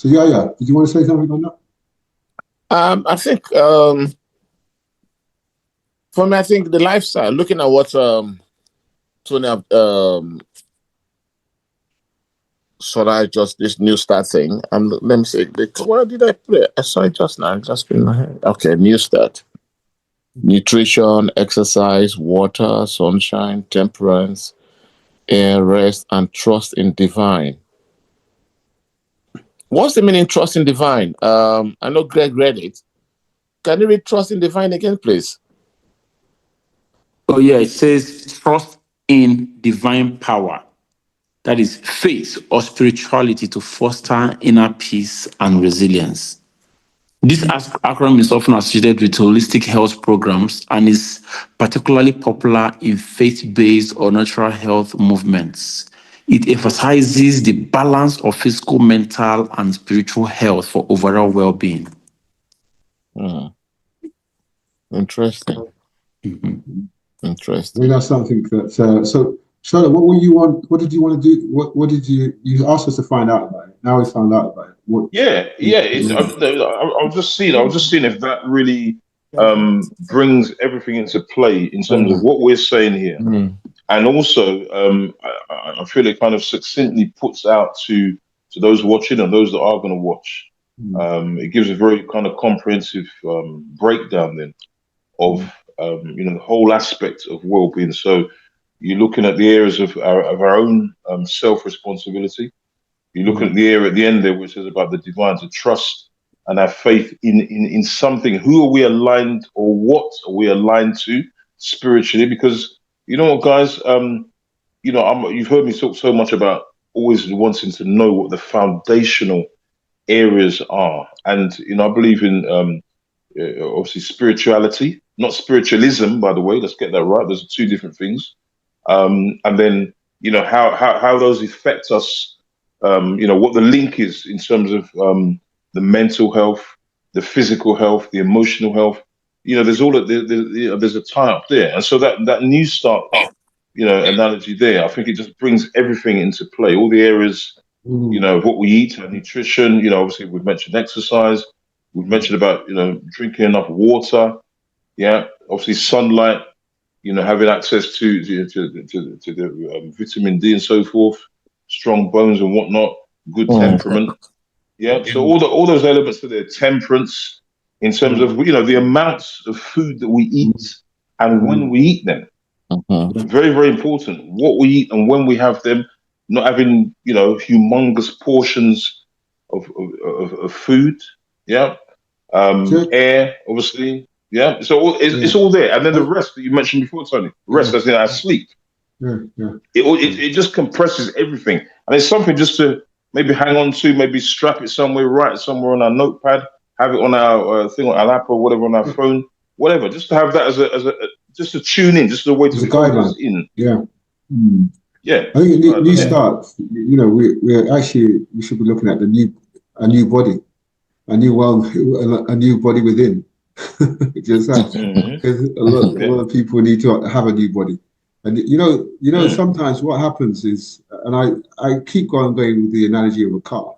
So yeah. Did you want to say something on that? I think for me, I think the lifestyle. Looking at what Tony Sorry, just this new start thing. Let me see. What did I play? I saw it just now. It's just been in my head. Okay, new start. Nutrition, exercise, water, sunshine, temperance, air, rest, and trust in divine. What's the meaning trust in divine? I know Greg read it. Can you read trust in divine again, please? Oh yeah, it says trust in divine power. That is faith or spirituality to foster inner peace and resilience. This acronym is often associated with holistic health programs and is particularly popular in faith-based or natural health movements. It emphasizes the balance of physical, mental, and spiritual health for overall well-being. Interesting. Interesting. I think that's something that. So, Charlotte, what were you want? What did you want to do? What did you asked us to find out about it? Now we found out about it. What? Yeah. I was just seeing if that really brings everything into play in terms of what we're saying here, and also I feel it kind of succinctly puts out to those watching and those that are going to watch. It gives a very kind of comprehensive breakdown then of the whole aspect of well-being. So you're looking at the areas of our own self-responsibility. You're looking at the area at the end there, which is about the divine, to trust and have faith in something. Who are we aligned, or what are we aligned to spiritually? Because you know what, guys, you've heard me talk so much about always wanting to know what the foundational areas are, and I believe in obviously spirituality, not spiritualism, by the way. Let's get that right. Those are two different things. And then how those affect us. What the link is in terms of the mental health, the physical health, the emotional health. There's there's a tie up there, and so that new start, analogy there. I think it just brings everything into play. All the areas, of what we eat, our nutrition. Obviously we've mentioned exercise. We've mentioned about drinking enough water. Yeah, obviously sunlight. Having access to the vitamin D and so forth. Strong bones and whatnot, good temperament. Yeah. So all those elements to their temperance in terms of the amounts of food that we eat and when we eat them. Very, very important. What we eat and when we have them, not having humongous portions of food. Yeah. Air, obviously. Yeah. So it's all there. And then the rest that you mentioned before, Tony. Rest as in our sleep. It just compresses everything, and it's something just to maybe hang on to, maybe strap it somewhere, write it somewhere on our notepad, have it on our thing on our app or whatever on our phone, whatever, just to have that as a just to tune in, just a way to guide us in. Yeah. Yeah. I think new start. We should be looking at a new body, a new body within. Just because a lot of people need to have a new body. And sometimes what happens is, and I keep going with the analogy of a car,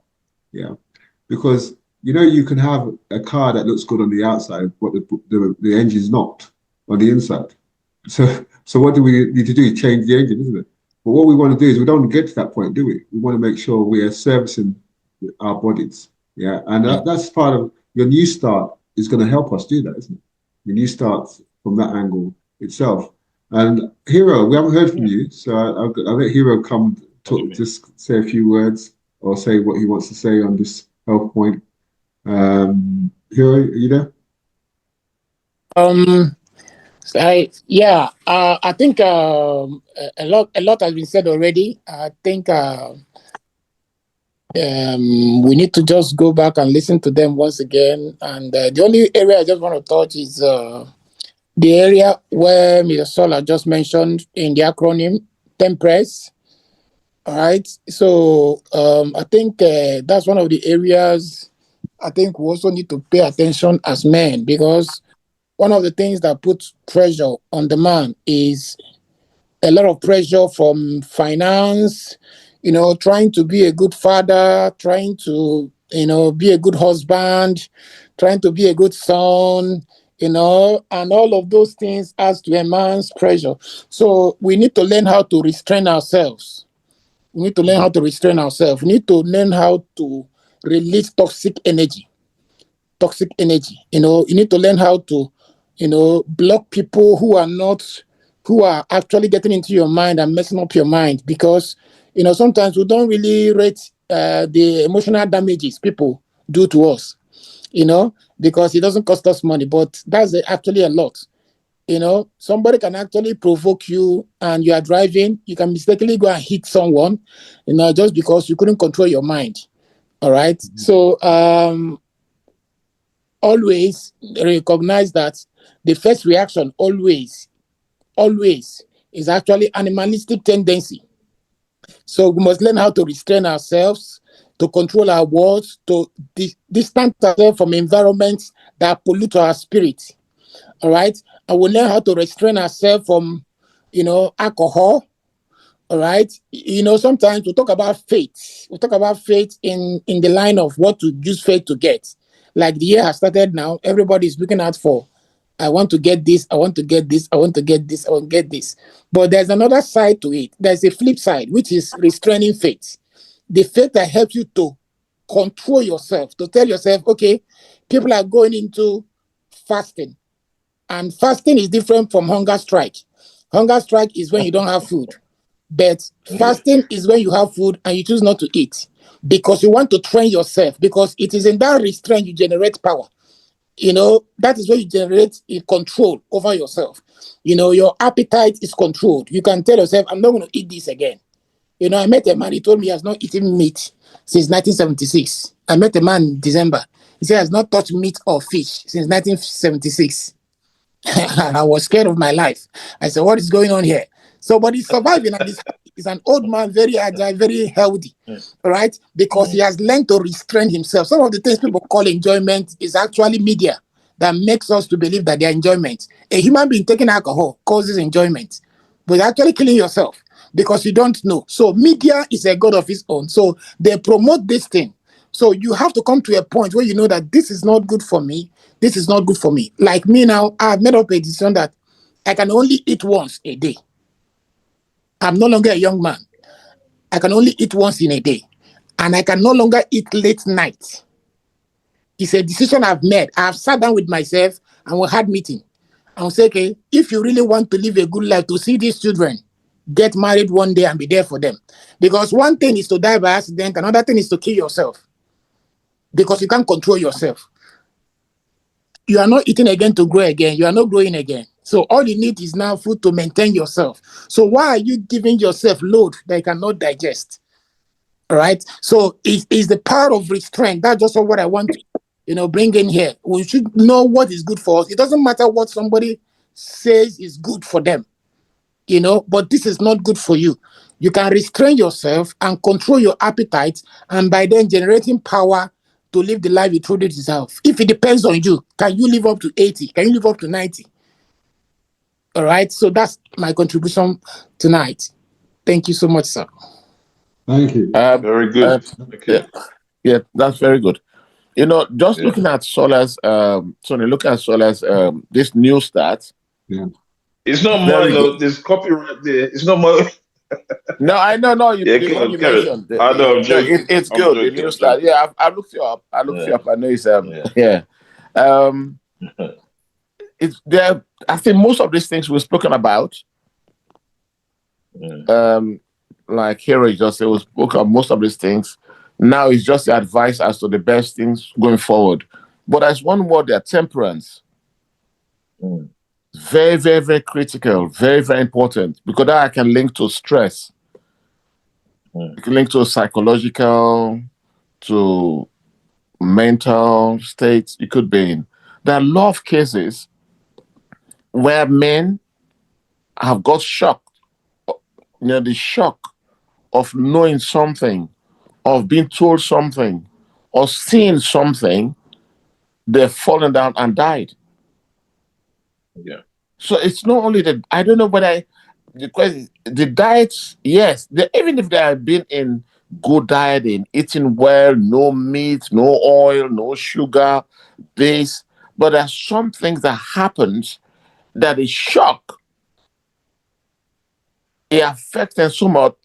because you can have a car that looks good on the outside, but the engine's not on the inside. So what do we need to do? Change the engine, isn't it? But what we want to do is we don't get to that point, do we? We want to make sure we are servicing our bodies, and that's part of your new start is going to help us do that, isn't it? Your new start from that angle itself. And Hero, we haven't heard from you, so I'll let Hero come talk, just say a few words or say what he wants to say on this health point. Hero, are you there? I think a lot has been said already. I think we need to just go back and listen to them once again. And the only area I just want to touch is the area where Mr. Sola just mentioned in the acronym temperance. All right. So I think that's one of the areas I think we also need to pay attention as men, because one of the things that puts pressure on the man is a lot of pressure from finance, trying to be a good father, trying to be a good husband, trying to be a good son, and all of those things has to enhance pressure. So we need to learn how to restrain ourselves. We need to learn how to restrain ourselves. We need to learn how to release toxic energy. Toxic energy. You need to learn how to, block people who are actually getting into your mind and messing up your mind, because, sometimes we don't really rate the emotional damages people do to us, because it doesn't cost us money, but that's actually a lot. Somebody can actually provoke you and you are driving, you can mistakenly go and hit someone, just because you couldn't control your mind. All right. So always recognize that the first reaction always is actually animalistic tendency. So we must learn how to restrain ourselves, to control our words, to distance ourselves from environments that pollute our spirit. All right. And we learn how to restrain ourselves from, alcohol. All right. Sometimes we talk about faith. We talk about faith in the line of what to use faith to get. Like the year has started now, everybody is looking out for, I want to get this, I want to get this, I want to get this, I want to get this. But there's another side to it. There's a flip side, which is restraining faith. The faith that helps you to control yourself, to tell yourself, okay, people are going into fasting. And fasting is different from hunger strike. Hunger strike is when you don't have food. But fasting is when you have food and you choose not to eat because you want to train yourself, because it is in that restraint you generate power. That is where you generate a control over yourself. Your appetite is controlled. You can tell yourself, I'm not going to eat this again. I met a man, he told me he has not eaten meat since 1976. I met a man in December. He said he has not touched meat or fish since 1976. And I was scared of my life. I said, what is going on here? So, but he's surviving, and he's an old man, very agile, very healthy, right? Because he has learned to restrain himself. Some of the things people call enjoyment is actually media that makes us to believe that they're enjoyment. A human being taking alcohol causes enjoyment, but you're actually killing yourself because you don't know. So media is a god of its own. So they promote this thing. So you have to come to a point where you know that this is not good for me. This is not good for me. Like me now, I've made up a decision that I can only eat once a day. I'm no longer a young man. I can only eat once in a day. And I can no longer eat late night. It's a decision I've made. I've sat down with myself and we had meeting. I will say, okay, if you really want to live a good life, to see these children get married one day and be there for them. Because one thing is to die by accident, another thing is to kill yourself. Because you can't control yourself. You are not eating again to grow again. You are not growing again. So all you need is now food to maintain yourself. So why are you giving yourself load that you cannot digest? All right. So it's the power of restraint. That's just what I want to, bring in here. We should know what is good for us. It doesn't matter what somebody says is good for them, but this is not good for you. You can restrain yourself and control your appetite, and by then generating power to live the life you truly deserve. If it depends on you, can you live up to 80? Can you live up to 90? All right. So that's my contribution tonight. Thank you so much, sir. Thank you. Very good. Yeah, that's very good. Just looking at Solar's, Sonny, look at Solar's, this new start. Yeah. It's not mine, though. There's copyright there. It's not my. No, I know. No, you Mentioned. mentioned. I know. I'm joking. It's I'm good. joking, The new start. Yeah, I looked you up. I know it's yeah. It's there. I think most of these things we've spoken about. Like Hero just said, we spoke about most of these things. Now it's just the advice as to the best things going forward. But there's one word there, temperance. Very, very, very critical, very, very important, because that I can link to stress. It can link to psychological, to mental states you could be in. There are a lot of cases where men have got shocked, the shock of knowing something, of being told something, or seeing something, they've fallen down and died. Yeah. So it's not only that, I don't know whether the question, the diets, yes, even if they have been in good diet in eating well, no meat, no oil, no sugar, this. But there's some things that happens that is shock. It affects them so much,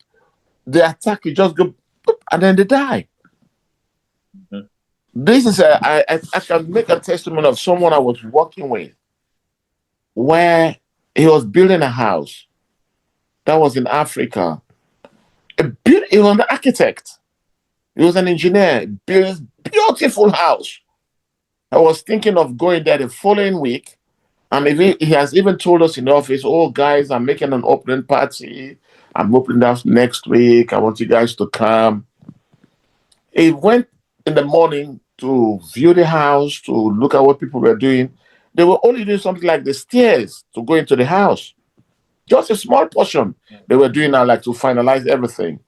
the attack, you just go, boop, and then they die. Mhm. This is I can make a testimony of someone I was working with where he was building a house that was in Africa. He was an architect. He was an engineer. Built a beautiful house. I was thinking of going there the following week, and he has even told us in the office, "Oh, guys, I'm making an opening party. I'm opening the house next week. I want you guys to come." He went in the morning to view the house, to look at what people were doing. They were only doing something like the stairs to go into the house. Just a small portion they were doing now, like to finalize everything.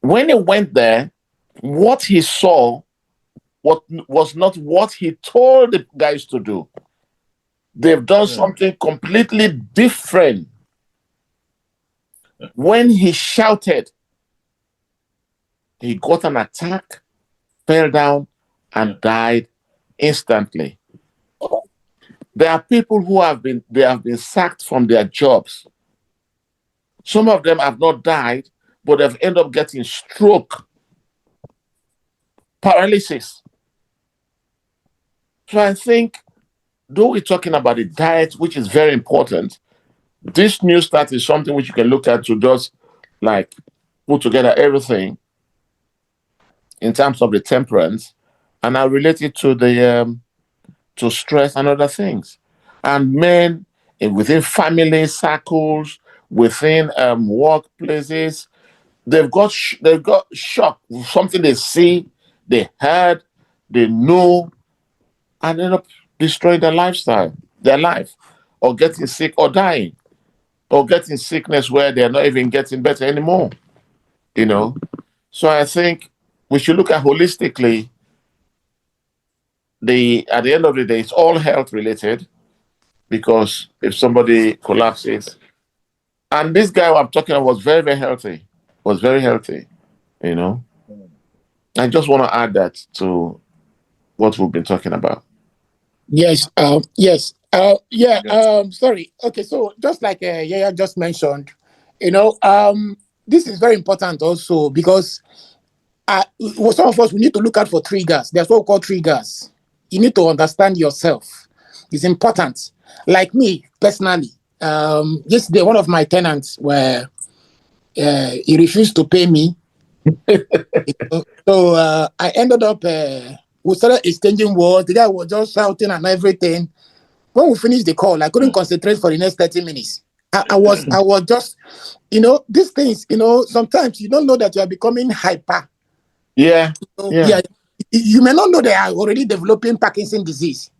When he went there, what he saw what was not what he told the guys to do. They've done something completely different. When he shouted, he got an attack, fell down, and died instantly. There are people who have been sacked from their jobs. Some of them have not died, but they've ended up getting stroke, paralysis. So I think, though we're talking about the diet, which is very important, this new start is something which you can look at to just like put together everything in terms of the temperance, and I relate it to the to stress and other things. And men within family circles, within workplaces, they've got shocked with something they see, they heard, they know, and end up destroying their lifestyle, their life, or getting sick or dying, or getting sickness where they're not even getting better anymore. You know, so I think we should look at holistically. At the end of the day, it's all health related, because if somebody collapses, and this guy I'm talking about was very, very healthy, was very healthy, you know. I just want to add that to what we've been talking about. Yes, sorry. Okay, so just like Yaya just mentioned, this is very important also because some of us, we need to look out for triggers. There's what we call triggers. You need to understand yourself. It's important. Like me personally, yesterday one of my tenants were he refused to pay me. So I ended up we started exchanging words. The guy was just shouting and everything. When we finished the call, I couldn't concentrate for the next 30 minutes. I was just, these things, sometimes you don't know that you are becoming hyper. Yeah. You may not know they are already developing Parkinson's disease,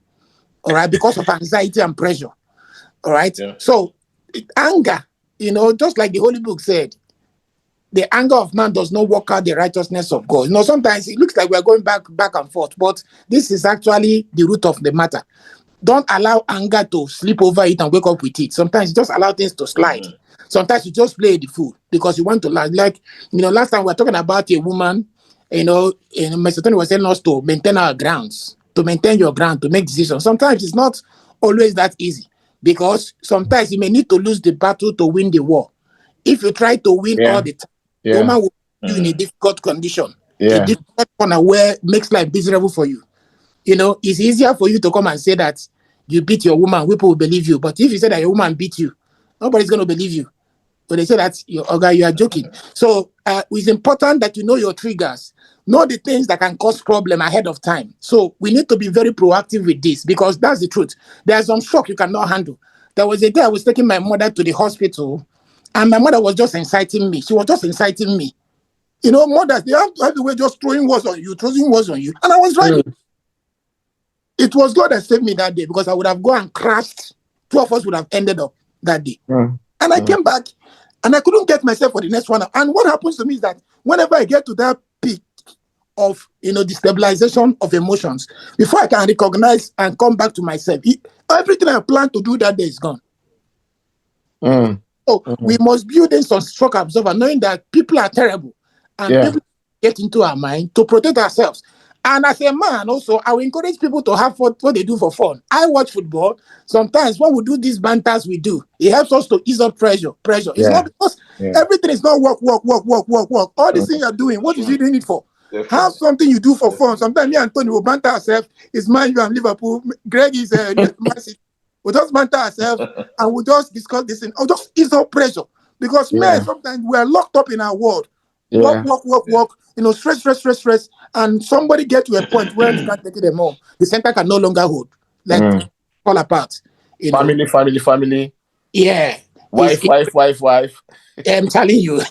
all right, because of anxiety and pressure, all right? Yeah. So anger, just like the Holy Book said, the anger of man does not work out the righteousness of God. Sometimes it looks like we're going back and forth, but this is actually the root of the matter. Don't allow anger to sleep over it and wake up with it. Sometimes you just allow things to slide. Sometimes you just play the fool because you want to learn. Like, last time we were talking about a woman, Mr. Tony was telling us to maintain our grounds, to maintain your ground, to make decisions. Sometimes it's not always that easy because sometimes you may need to lose the battle to win the war. If you try to win all the time, the woman will put you in a difficult condition, a difficult corner where it makes life miserable for you. It's easier for you to come and say that you beat your woman, people will believe you. But if you say that your woman beat you, nobody's going to believe you. But they say that you are joking. So it's important that you know your triggers, know the things that can cause problem ahead of time. So we need to be very proactive with this because that's the truth. There's some shock you cannot handle. There was a day I was taking my mother to the hospital, and my mother was just inciting me. She was just inciting me. Mothers, they have the way just throwing words on you, and I was driving. It was God that saved me that day because I would have gone and crashed. Two of us would have ended up that day. And I came back and I couldn't get myself for the next one. And what happens to me is that whenever I get to that peak of, destabilization of emotions, before I can recognize and come back to myself, everything I planned to do that day is gone. So we must build in some shock absorber, knowing that people are terrible. and Yeah. people get into our mind to protect ourselves. And as a man, also, I will encourage people to have what they do for fun. I watch football. Sometimes when we do these banters, it helps us to ease up pressure. It's Yeah. not because Yeah. everything is not work. All the things you're doing, what That's is right. you doing it for? Definitely. Have something you do for fun. Definitely. Sometimes me and Tony will banter ourselves. It's Man U and Liverpool. Greg is Man City. We'll just banter ourselves and we'll just discuss this thing. Or just ease up pressure. Because men, Yeah. sometimes we are locked up in our world. Yeah. Work. Stress. And somebody get to a point where they can't take it anymore. The center can no longer hold. Like fall apart. Family. Yeah. Wife. I'm telling you.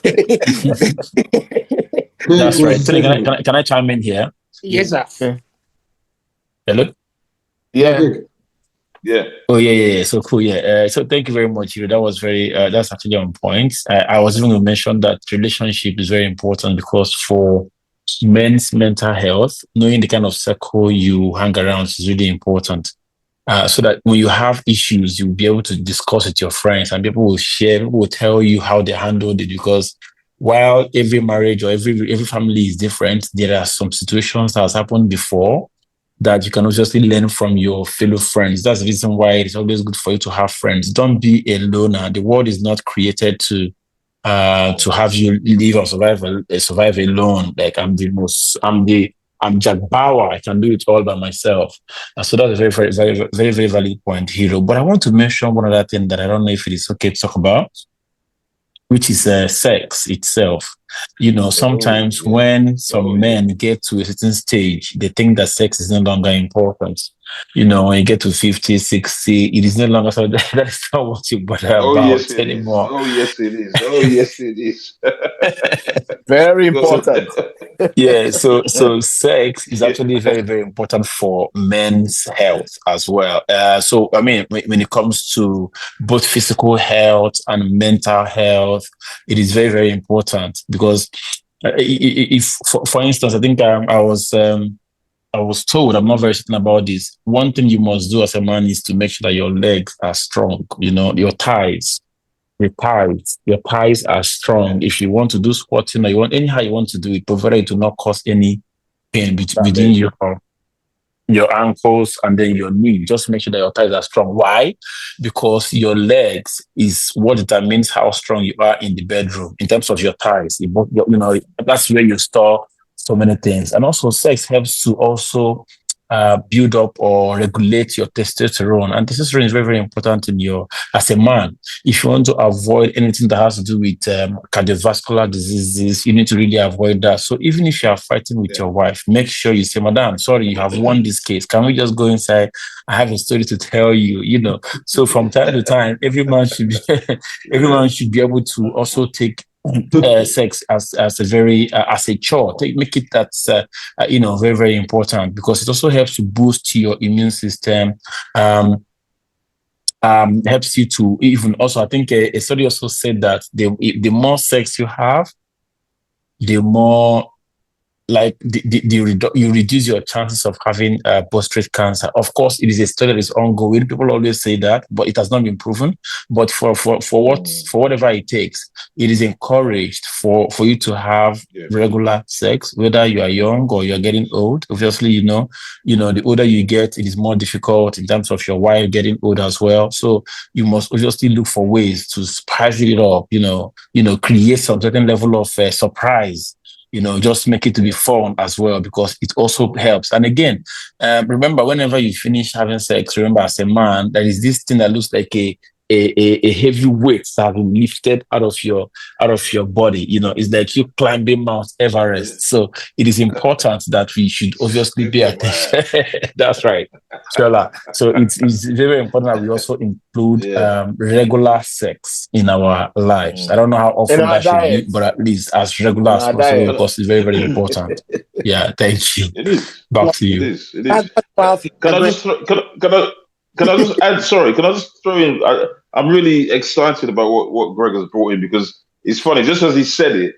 That's right. Tony, can I chime in here? Yes, sir. Okay. Hello? Yeah. Yeah. Oh, yeah. So cool. Yeah. So thank you very much. That was that's actually on point. I was even going to mention that relationship is very important because for men's mental health, knowing the kind of circle you hang around is really important. So that when you have issues, you'll be able to discuss with your friends and people will tell you how they handled it. Because while every marriage or every family is different, there are some situations that has happened before that you can obviously learn from your fellow friends. That's the reason why it's always good for you to have friends. Don't be a loner. The world is not created to have you live or survive alone. Like I'm Jack Bauer. I can do it all by myself. So that's a very valid point, Hero. But I want to mention one other thing that I don't know if it is okay to talk about, which is sex itself. Sometimes when some men get to a certain stage, they think that sex is no longer important. When you get to 50, 60, it is no longer so that is not what you bother Oh about yes, it is. anymore. Oh yes, it is. Oh yes, it is. Very Go important. Yeah, so sex is Yeah. actually very, very important for men's health as well. So I mean, when it comes to both physical health and mental health, it is very, very important because if, for instance, I think I was told, I'm not very certain about this. One thing you must do as a man is to make sure that your legs are strong. Your thighs. Your thighs are strong. If you want to do squatting or you want anyhow you want to do it, provided it will not cause any pain within your ankles and then your knee. Just make sure that your thighs are strong. Why? Because your legs is what determines how strong you are in the bedroom in terms of your thighs. That's where you store so many things. And also, sex helps to also build up or regulate your testosterone. And testosterone is very, very important as a man. If you want to avoid anything that has to do with cardiovascular diseases, you need to really avoid that. So even if you are fighting with your wife, make sure you say, Madam, sorry, you have won this case. Can we just go inside? I have a story to tell you. So from time to time, everyone should be able to also take sex as a chore. Make it that's very, very important because it also helps to boost your immune system. Helps you to even also. I think a study also said that the more sex you have, the more you reduce your chances of having prostate cancer. Of course, it is a study that is ongoing. People always say that, but it has not been proven. But for whatever it takes, it is encouraged for you to have regular sex, whether you are young or you're getting old. Obviously, the older you get, it is more difficult in terms of your wife getting old as well. So you must obviously look for ways to spice it up. Create some certain level of surprise. Just make it to be fun as well because it also helps. And again, remember, whenever you finish having sex, remember as a man, there is this thing that looks like a heavy weight that has been lifted out of your body. It's like you climbing Mount Everest. So it is important that we should obviously pay attention. That's right, Shola. So it's very important that we also include regular sex in our lives. I don't know how often that should be, but at least as regular as possible because it's very, very important. Yeah, thank you. It is. Back to you. It is. Can I just add? Sorry, can I just throw in? I'm really excited about what Greg has brought in because it's funny. Just as he said it,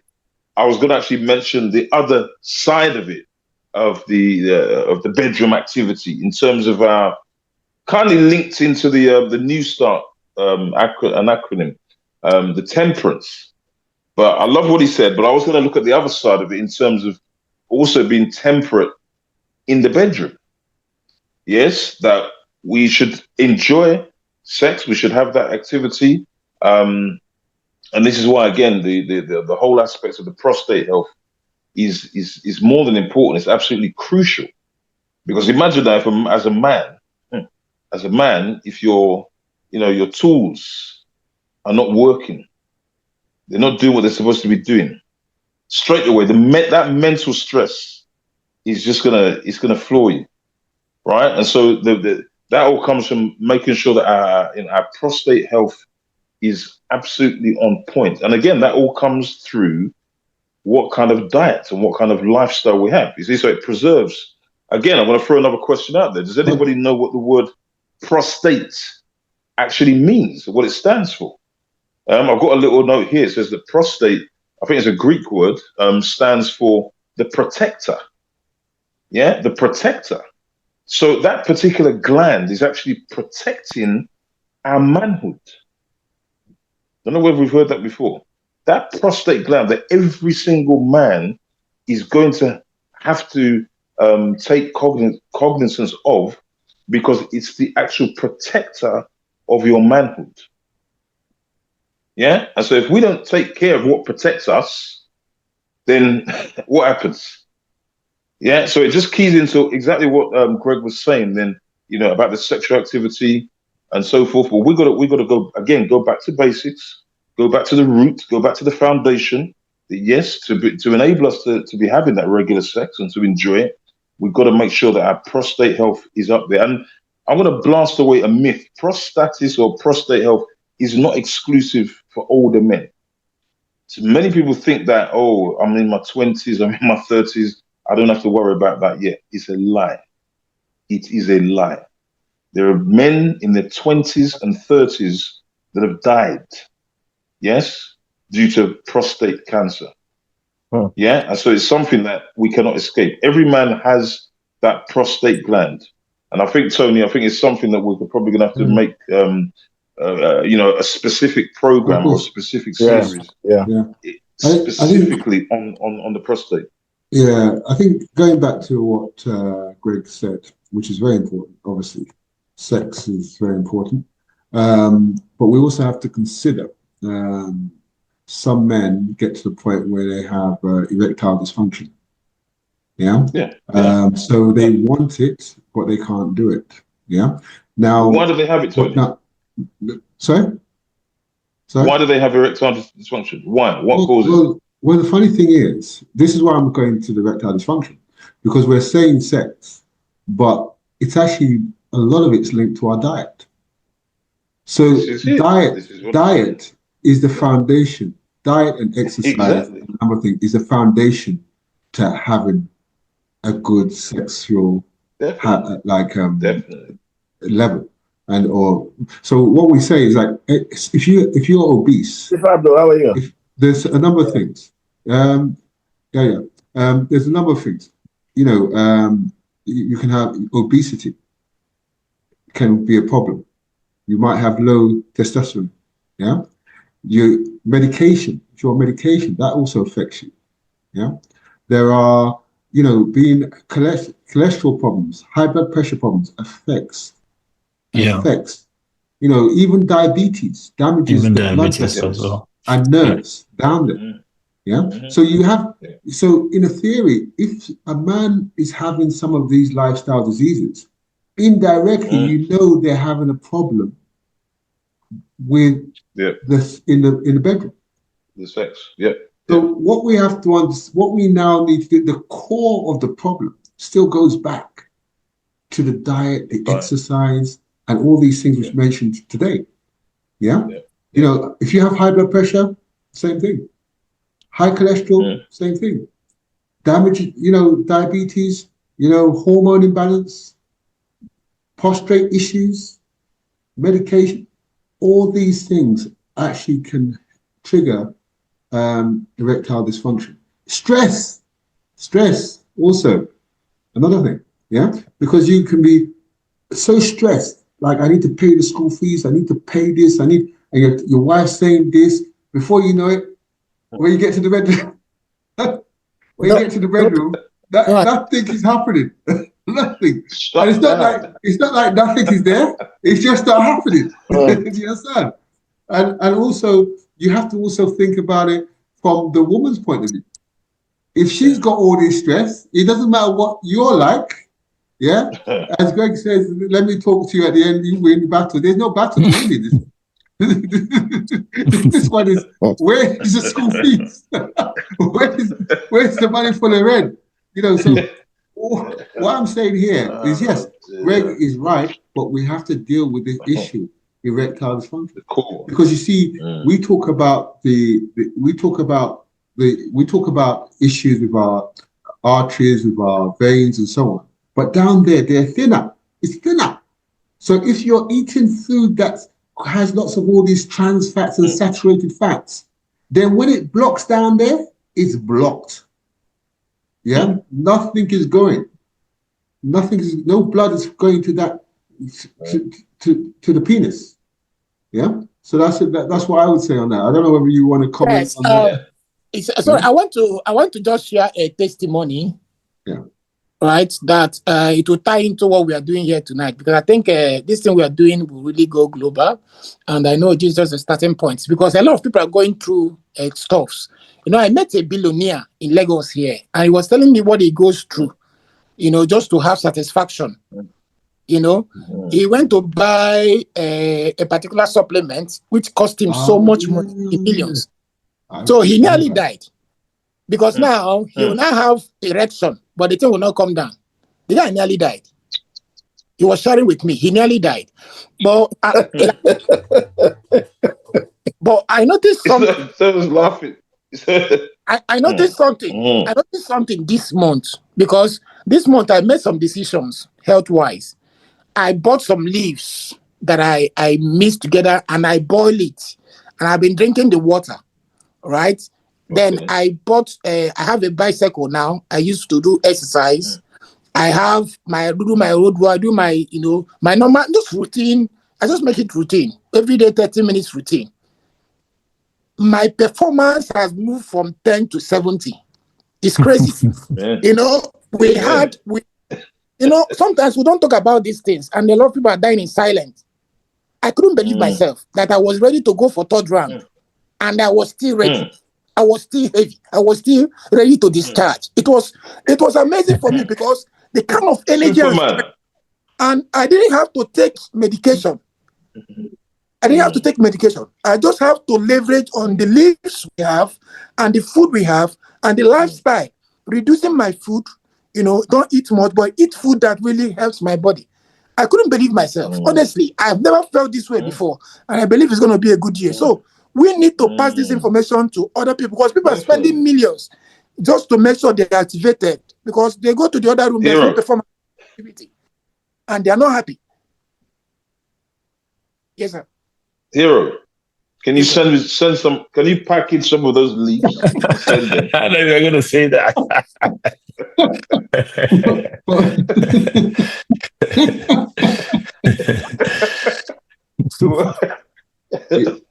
I was going to actually mention the other side of it, of the bedroom activity in terms of our kindly linked into the New Start an acronym, the temperance. But I love what he said. But I was going to look at the other side of it in terms of also being temperate in the bedroom. Yes, that we should enjoy sex. We should have that activity. And this is why, again, the whole aspect of the prostate health is more than important. It's absolutely crucial, because imagine that if as a man, if your tools are not working, they're not doing what they're supposed to be doing, straight away that mental stress is just gonna floor you, right? And so that all comes from making sure that our prostate health is absolutely on point. And again, that all comes through what kind of diet and what kind of lifestyle we have. You see, so it preserves. Again, I'm going to throw another question out there. Does anybody know what the word prostate actually means, what it stands for? I've got a little note here. It says that prostate, I think it's a Greek word, stands for the protector. Yeah, the protector. So that particular gland is actually protecting our manhood. Don't know whether we've heard that before. That prostate gland that every single man is going to have to take cognizance of, because it's the actual protector of your manhood. Yeah? And so if we don't take care of what protects us, then what happens? Yeah? So it just keys into exactly what Greg was saying then, about the sexual activity and so forth. But we got to go back to basics, go back to the root, go back to the foundation. Yes, to enable us to be having that regular sex and to enjoy it, we've got to make sure that our prostate health is up there. And I'm going to blast away a myth. Prostatitis or prostate health is not exclusive for older men. So many people think that, I'm in my 20s, I'm in my 30s, I don't have to worry about that yet. It's a lie. It is a lie. There are men in their 20s and 30s that have died, yes, due to prostate cancer. Huh. Yeah, and so it's something that we cannot escape. Every man has that prostate gland. And I think, Tony, it's something that we're probably going to have to make, a specific program or a specific series specifically on the prostate. Yeah, I think going back to what Greg said, which is very important, obviously, sex is very important. But we also have to consider some men get to the point where they have erectile dysfunction. Yeah? So they want it, but they can't do it. Yeah? Now, why do they have it, Tony? Sorry? Why do they have erectile dysfunction? Why? What causes it? Well, the funny thing is, this is why I'm going to the erectile dysfunction, because we're saying sex, but it's actually, a lot of it's linked to our diet. So diet is the foundation. Diet and exercise, and another thing, is the foundation to having a good sexual level. So what we say is, like, if you're obese, how are you? There's a number of things. There's a number of things. You can have obesity. Can be a problem. You might have low testosterone. Yeah. Your medication. If you're on medication, that also affects you. Yeah. There are, being cholesterol problems, high blood pressure problems affects. Even diabetes damages the blood vessels and nerves down there. Yeah. So so in a theory, if a man is having some of these lifestyle diseases, indirectly, they're having a problem with this in the bedroom. The sex. Yeah. So what we have to understand, what we now need to do, the core of the problem still goes back to the diet, the exercise, and all these things which mentioned today. Yeah? If you have high blood pressure, same thing. High cholesterol, same thing. Damage, diabetes, hormone imbalance, prostate issues, medication, all these things actually can trigger erectile dysfunction. Stress also, another thing, yeah? Because you can be so stressed, like, I need to pay the school fees, I need to pay this, and your wife's saying this, before you know it, when you get to the bedroom, nothing is happening. Nothing. And it's not like nothing is there. It's just not happening. Do you understand? And also you have to also think about it from the woman's point of view. If she's got all this stress, it doesn't matter what you're like. Yeah. As Greg says, let me talk to you at the end. You win the battle. There's no battle to win in this. This one is, where is the school fees? Where's the money for the rent? You know, so what I'm saying here is, yes, Greg is right, but we have to deal with this issue, erectile dysfunction. Cool. Because you see, we talk about issues with our arteries, with our veins, and so on. But down there, they're thinner. It's thinner. So if you're eating food that has lots of all these trans fats and saturated fats, then when it blocks down there, it's blocked. Yeah, nothing is going. No blood is going to that to the penis. Yeah, so that's what I would say on that. I don't know whether you want to comment on that. Sorry, I want to just share a testimony. Yeah. Right, that it will tie into what we are doing here tonight, because I think this thing we are doing will really go global, and I know this is just a starting point, because a lot of people are going through stuffs. You know, I met a billionaire in Lagos here, and he was telling me what he goes through, you know, just to have satisfaction. You know, he went to buy a particular supplement which cost him so much money, in millions. So he nearly died. Because now he will now have erection, but the thing will not come down. The guy nearly died. He was sharing with me. He nearly died. But I noticed something. Someone's laughing. I noticed something. I noticed something this month, because this month I made some decisions health-wise. I bought some leaves that I mixed together and I boil it. And I've been drinking the water, right? Then I bought, I have a bicycle now. I used to do exercise. I have do my road work, I do my, you know, my normal, just routine. I just make it routine. Every day, 30 minutes routine. My performance has moved from 10 to 70. It's crazy. You know, you know, sometimes we don't talk about these things, and a lot of people are dying in silence. I couldn't believe myself that I was ready to go for third round, and I was still ready. I was still heavy. I was still ready to discharge. It was amazing for me, because the kind of energy and I didn't have to take medication. I just have to leverage on the leaves we have and the food we have and the lifestyle. Reducing my food, you know, don't eat much, but eat food that really helps my body. I couldn't believe myself. Honestly, I've never felt this way before, and I believe it's going to be a good year. So we need to pass this information to other people, because people are spending millions just to make sure they're activated, because they go to the other room, there's no performance activity, and they are not happy. Yes, sir. Hero, can you send some? Can you package some of those leaves? Send them. I know you're going to say that.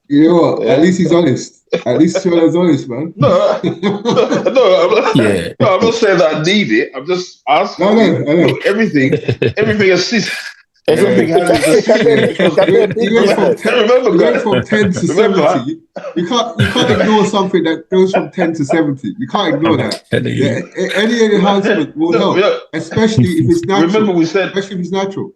You know what? At least he's honest. At least Shola's honest, man. No, I'm not saying that I need it. I'm just asking. I know. Everything assists. Everything has its assist. You went from 10 to 70. You can't ignore something that goes from 10 to 70. You can't ignore that. Any enhancement will help, especially if it's natural. Remember, we said, especially if it's natural.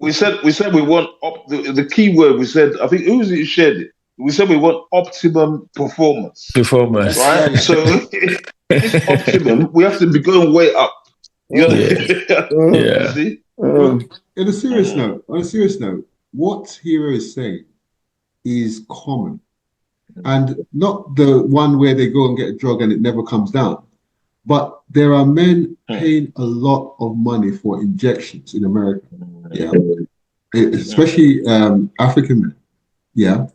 we said we want the key word. We said, I think who was it who shared it? We said we want optimum performance. Right? So if it's optimum, we have to be going way up. You know? You see? On a serious note, what Hero is saying is common, and not the one where they go and get a drug and it never comes down. But there are men paying a lot of money for injections in America, especially African men,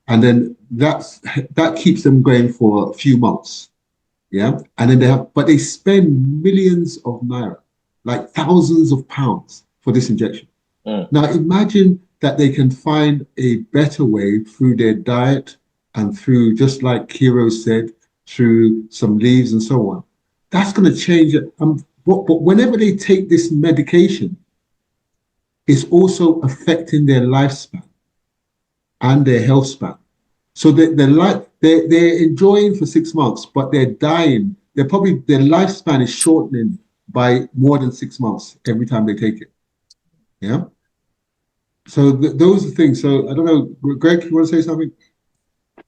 and then that keeps them going for a few months, and then they spend millions of naira, like thousands of pounds, for this injection. Now imagine that they can find a better way through their diet and through, just like Kiro said, through some leaves and so on. That's going to change it. But whenever they take this medication, it's also affecting their lifespan and their health span. So they're enjoying for 6 months, but they're dying. Their lifespan is shortening by more than 6 months every time they take it. Yeah. So those are things. So I don't know, Greg, you want to say something?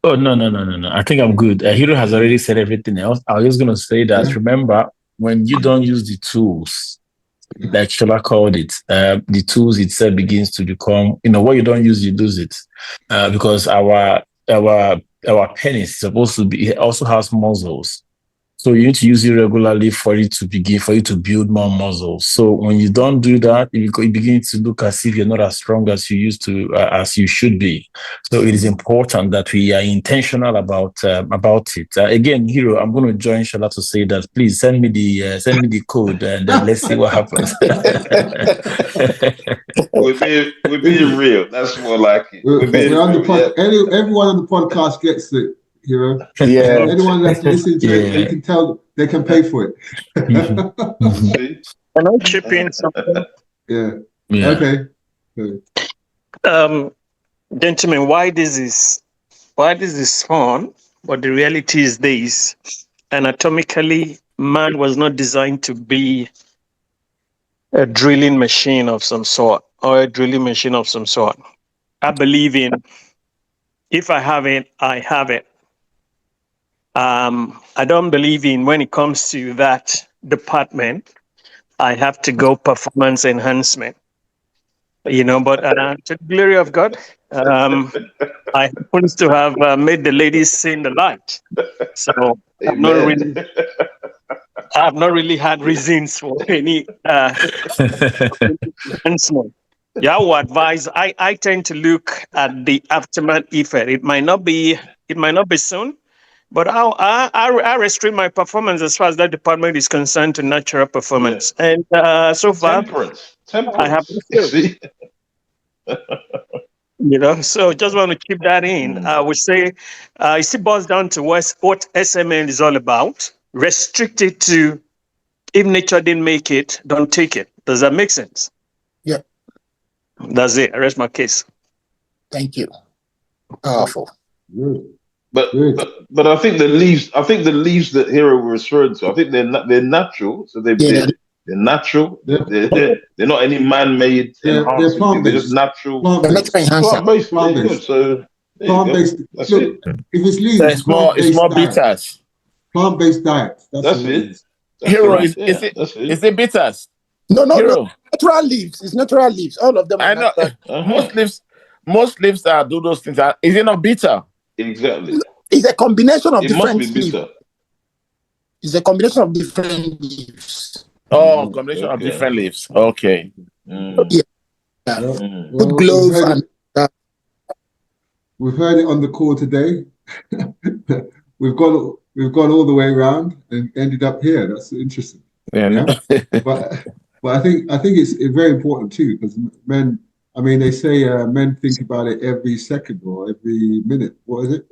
Oh, no. I think I'm good. Hero has already said everything else. I was just going to say that, remember, when you don't use the tools, like Shola called it, the tools itself begins to become, what you don't use, you lose it. Because our penis is supposed to be, it also has muscles. So you need to use it regularly for you to build more muscles. So when you don't do that, it begins to look as if you're not as strong as you used to, as you should be. So it is important that we are intentional about it. Again, Hero, I'm going to join Shola to say that. Please send me the code, and let's see what happens. We're being real. That's more like it. We're on the everyone on the podcast gets it. Hero. Yeah. Anyone that's listening to it, they can tell, they can pay for it. See? Can I chip in something? Yeah. Okay. Gentlemen, why this is fun, but the reality is this: anatomically, man was not designed to be a drilling machine of some sort or a drilling machine of some sort. I believe in, if I have it, I have it. I don't believe in, when it comes to that department, I have to go performance enhancement. But to the glory of God, I happen to have made the ladies see the light. So I've not really had reasons for any enhancement. Yeah, I would advise. I tend to look at the aftermath effect. It might not be soon, but I restrict my performance as far as that department is concerned to natural performance. And so far, Temperance. I have See? So just want to keep that in. I would say it still boils down to what SMN is all about. Restrict it to, if nature didn't make it, don't take it. Does that make sense? Yeah. That's it. I rest my case. Thank you. Powerful. Good. But I think the leaves that Hero was referring to, I think they're natural. So they're natural. They're not any man-made enhancing thing. They're just natural. Plant-based. So plant-based. That's look, it. If it's leaves, So it's more bitters. Plant-based diet. That's it. Hero, is it bitters? No, natural leaves. It's natural leaves. All of them are natural. Most leaves that do those things is it not bitter? Exactly. It's a combination of different leaves. It must be bitter. It's a combination of different leaves. Oh, combination of different leaves. Okay. Yeah. Well, gloves we've heard it on the call today. we've gone all the way around and ended up here. That's interesting. Yeah. but I think it's very important too, because men. I mean, they say men think about it every second or every minute. What is it?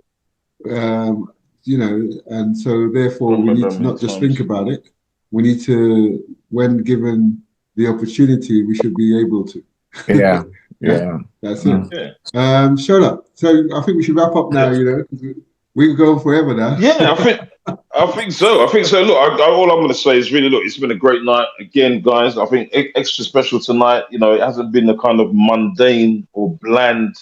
And so therefore we need to not just think about it. We need to, when given the opportunity, we should be able to. Yeah. That's it. Shola, so I think we should wrap up now. We can go on forever now. Yeah, I think so. Look, all I'm going to say is really, look, it's been a great night again, guys. I think extra special tonight. It hasn't been a kind of mundane or bland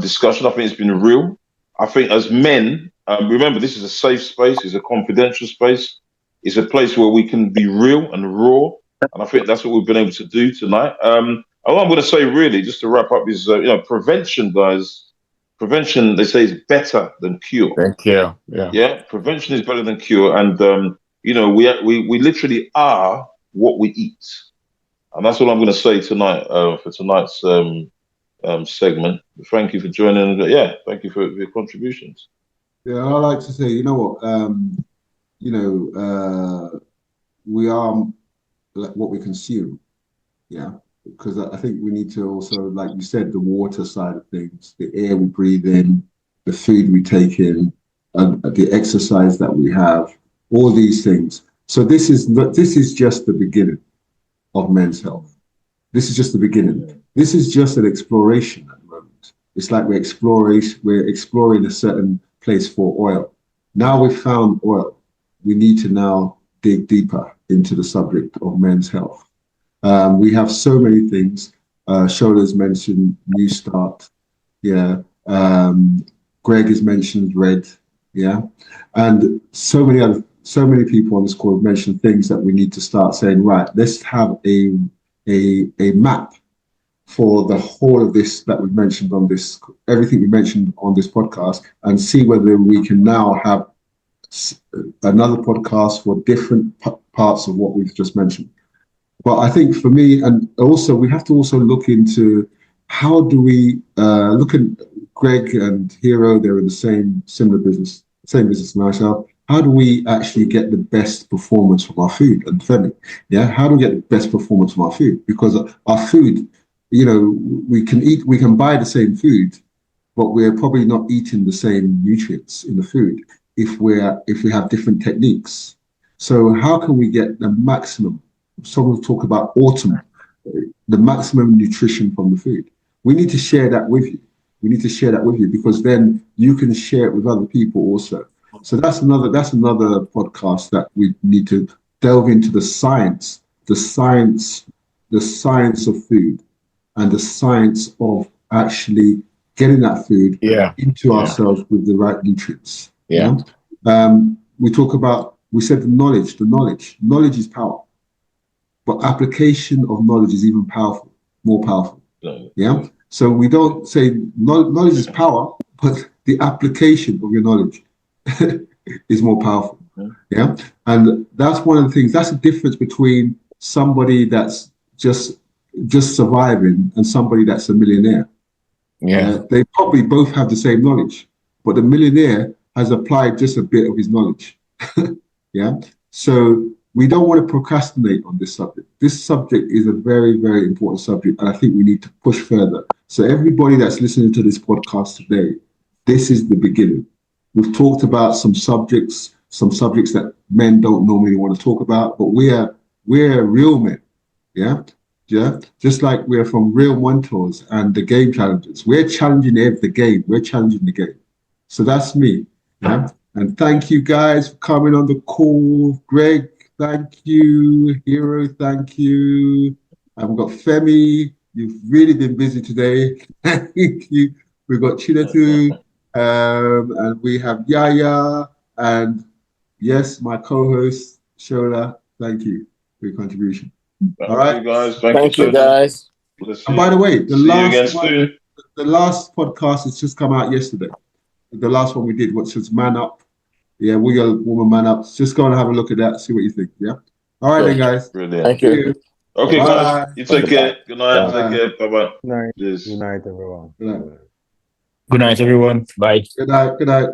discussion. I think it's been real. I think as men, remember, this is a safe space. It's a confidential space. It's a place where we can be real and raw. And I think that's what we've been able to do tonight. All I'm going to say, really, just to wrap up, is prevention, guys. Prevention, they say, is better than cure. Thank you. Yeah, prevention is better than cure, and we literally are what we eat, and that's all I'm going to say tonight for tonight's segment. Thank you for joining. Thank you for your contributions. Yeah, I like to say, you know what, we are what we consume. Yeah. Because I think we need to also, like you said, the water side of things, the air we breathe in, the food we take in, the exercise that we have, all these things. So this is just the beginning of men's health. This is just the beginning. This is just an exploration at the moment. It's like we're exploring a certain place for oil. Now we've found oil. We need to now dig deeper into the subject of men's health. We have so many things. Shola's mentioned New Start. Yeah. Greg has mentioned Red. Yeah. And so many people on this call have mentioned things that we need to start saying, right, let's have a map for the whole of this that we've mentioned on this, everything we mentioned on this podcast, and see whether we can now have another podcast for different parts of what we've just mentioned. But I think for me, and also we have to also look into how do we look at Greg and Hero, they're in the same business as myself. How do we actually get the best performance from our food? And Femi, yeah, how do we get the best performance from our food? Because our food, you know, we can buy the same food, but we're probably not eating the same nutrients in the food if we have different techniques. So how can we get the maximum? Someone talk about autumn, the maximum nutrition from the food. We need to share that with you. We need to share that with you because then you can share it with other people also. So that's another podcast that we need to delve into the science of food and the science of actually getting that food into ourselves with the right nutrients. Yeah. We said the knowledge is power, but application of knowledge is even more powerful. Yeah. So we don't say knowledge is power, but the application of your knowledge is more powerful. Yeah. And that's one of the things, that's the difference between somebody that's just surviving and somebody that's a millionaire. Yeah. They probably both have the same knowledge, but the millionaire has applied just a bit of his knowledge. Yeah. So we don't want to procrastinate on this subject. This subject is a very, very important subject, and I think we need to push further. So everybody that's listening to this podcast today, this is the beginning. We've talked about some subjects that men don't normally want to talk about, but we're real men. Yeah. Yeah. Just like we're from Real Mentors and the Game Challengers. We're challenging the game. We're challenging the game. So that's me. Yeah. And thank you guys for coming on the call. Greg, thank you. Hero, thank you. We've got Femi. You've really been busy today. Thank you. We've got Chinedu. And we have Yaya. And yes, my co-host, Shola. Thank you for your contribution. All right. You guys. Thank you, guys. And by the way, the last podcast has just come out yesterday. The last one we did, which was Man Up. Yeah, we got Woman Man Up. Just go and have a look at that, see what you think. Yeah. All right, then, guys. Brilliant. Thank you. Okay, guys. You take care. Good night. Bye. Take care. Bye-bye. Good night. Cheers. Good night, everyone. Good night. Good night, everyone. Bye. Good night. Good night.